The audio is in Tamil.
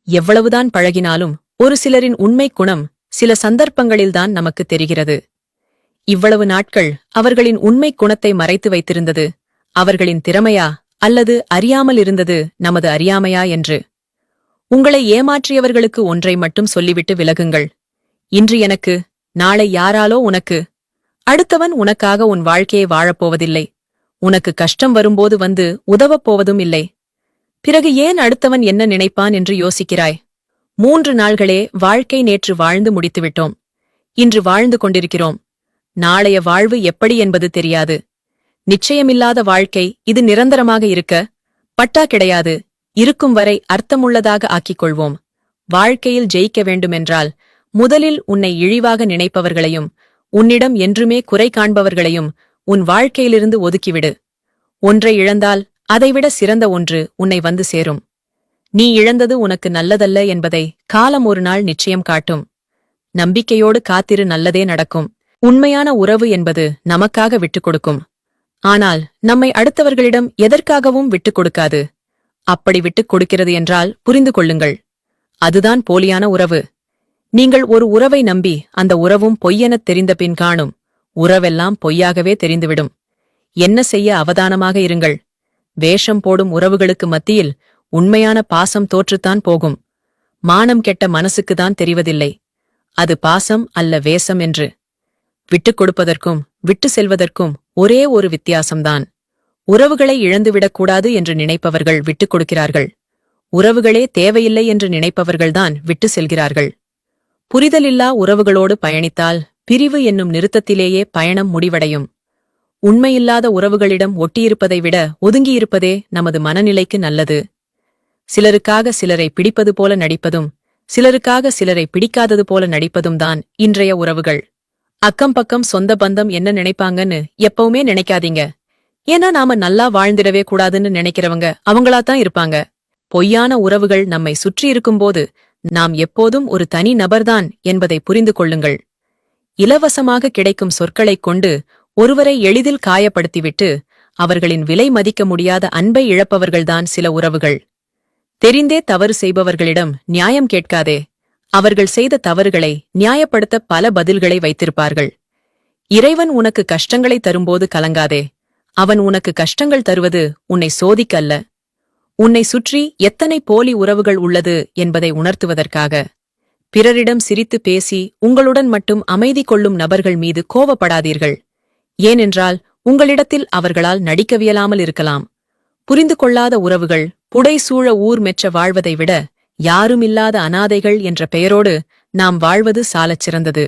எவ்வளவுதான் பழகினாலும் ஒரு சிலரின் உண்மைக் குணம் சில சந்தர்ப்பங்களில்தான் நமக்கு தெரிகிறது. இவ்வளவு நாட்கள் அவர்களின் உண்மைக் குணத்தை மறைத்து வைத்திருந்தது அவர்களின் திறமையா அல்லது அறியாமல் இருந்தது நமது அறியாமையா என்று. உங்களை ஏமாற்றியவர்களுக்கு ஒன்றை மட்டும் சொல்லிவிட்டு விலகுங்கள். இன்று எனக்கு, நாளை யாராலோ உனக்கு. அடுத்தவன் உனக்காக உன் வாழ்க்கையை வாழப்போவதில்லை. உனக்கு கஷ்டம் வரும்போது வந்து உதவப் போவதும் இல்லை. பிறகு ஏன் அடுத்தவன் என்ன நினைப்பான் என்று யோசிக்கிறாய்? 3 நாள்களே வாழ்க்கை நேற்று வாழ்ந்து முடித்துவிட்டோம். இன்று வாழ்ந்து கொண்டிருக்கிறோம். நாளைய வாழ்வு எப்படி என்பது தெரியாது. நிச்சயமில்லாத வாழ்க்கை இது நிரந்தரமாக இருக்க பட்டா கிடையாது. இருக்கும் வரை அர்த்தமுள்ளதாக ஆக்கிக் கொள்வோம். வாழ்க்கையில் ஜெயிக்க வேண்டுமென்றால் முதலில் உன்னை இழிவாக நினைப்பவர்களையும் உன்னிடம் என்றுமே குறை காண்பவர்களையும் உன் வாழ்க்கையிலிருந்து ஒதுக்கிவிடு. ஒன்றை இழந்தால் அதைவிட சிறந்த ஒன்று உன்னை வந்து சேரும். நீ இழந்தது உனக்கு நல்லதல்ல என்பதை காலம் ஒரு நாள் நிச்சயம் காட்டும். நம்பிக்கையோடு காத்திரு, நல்லதே நடக்கும். உண்மையான உறவு என்பது நமக்காக விட்டுக் கொடுக்கும். ஆனால் நம்மை அடுத்தவர்களிடம் எதற்காகவும் விட்டுக் கொடுக்காது. அப்படி விட்டுக் கொடுக்கிறது என்றால் புரிந்து கொள்ளுங்கள், அதுதான் போலியான உறவு. நீங்கள் ஒரு உறவை நம்பி அந்த உறவும் பொய்யெனத் தெரிந்தபின் காணும் உறவெல்லாம் பொய்யாகவே தெரிந்துவிடும். என்ன செய்ய அவதானமாக இருங்கள். வேஷம் போடும் உறவுகளுக்கு மத்தியில் உண்மையான பாசம் தோற்றுத்தான் போகும். மானம் கெட்ட மனசுக்குதான் தெரிவதில்லை அது பாசம் அல்ல வேஷம் என்று. விட்டுக் கொடுப்பதற்கும் விட்டு செல்வதற்கும் ஒரே ஒரு வித்தியாசம்தான். உறவுகளை இழந்துவிடக்கூடாது என்று நினைப்பவர்கள் விட்டுக் கொடுக்கிறார்கள். உறவுகளே தேவையில்லை என்று நினைப்பவர்கள்தான் விட்டு செல்கிறார்கள். புரிதலில்லா உறவுகளோடு பயணித்தால் பிரிவு என்னும் நிறுத்தத்திலேயே பயணம் முடிவடையும். உண்மையில்லாத உறவுகளிடம் ஒட்டியிருப்பதை விட ஒதுங்கியிருப்பதே நமது மனநிலைக்கு நல்லது. சிலருக்காக சிலரை பிடிப்பது போல நடிப்பதும் சிலருக்காக சிலரை பிடிக்காதது போல நடிப்பதும் தான் இன்றைய உறவுகள். அக்கம் பக்கம் சொந்த பந்தம் என்ன நினைப்பாங்கன்னு எப்பவுமே நினைக்காதீங்க. ஏன்னா நாம நல்லா வாழ்ந்திடவே கூடாதுன்னு நினைக்கிறவங்க அவங்களாத்தான் இருப்பாங்க. பொய்யான உறவுகள் நம்மை சுற்றி இருக்கும்போது நாம் எப்போதும் ஒரு தனி நபர்தான் என்பதை புரிந்து கொள்ளுங்கள். இலவசமாக கிடைக்கும் சொற்களைக் கொண்டு ஒருவரை எளிதில் காயப்படுத்திவிட்டு அவர்களின் விலை மதிக்க முடியாத அன்பை இழப்பவர்கள்தான் சில உறவுகள். தெரிந்தே தவறு செய்பவர்களிடம் நியாயம் கேட்காதே. அவர்கள் செய்த தவறுகளை நியாயப்படுத்த பல பதில்களை வைத்திருப்பார்கள். இறைவன் உனக்கு கஷ்டங்களை தரும்போது கலங்காதே. அவன் உனக்கு கஷ்டங்கள் தருவது உன்னை சோதிக்க அல்ல, உன்னை சுற்றி எத்தனை போலி உறவுகள் உள்ளது என்பதை உணர்த்துவதற்காக. பிறரிடம் சிரித்து பேசி உங்களுடன் மட்டும் அமைதி கொள்ளும் நபர்கள் மீது கோபப்படாதீர்கள். ஏனென்றால் உங்களிடத்தில் அவர்களால் நடிக்கவியலாமல் இருக்கலாம். புரிந்து கொள்ளாத உறவுகள் புடைசூழ ஊர் மெச்ச வாழ்வதை விட யாருமில்லாத அனாதைகள் என்ற பெயரோடு நாம் வாழ்வது சாலச் சிறந்தது.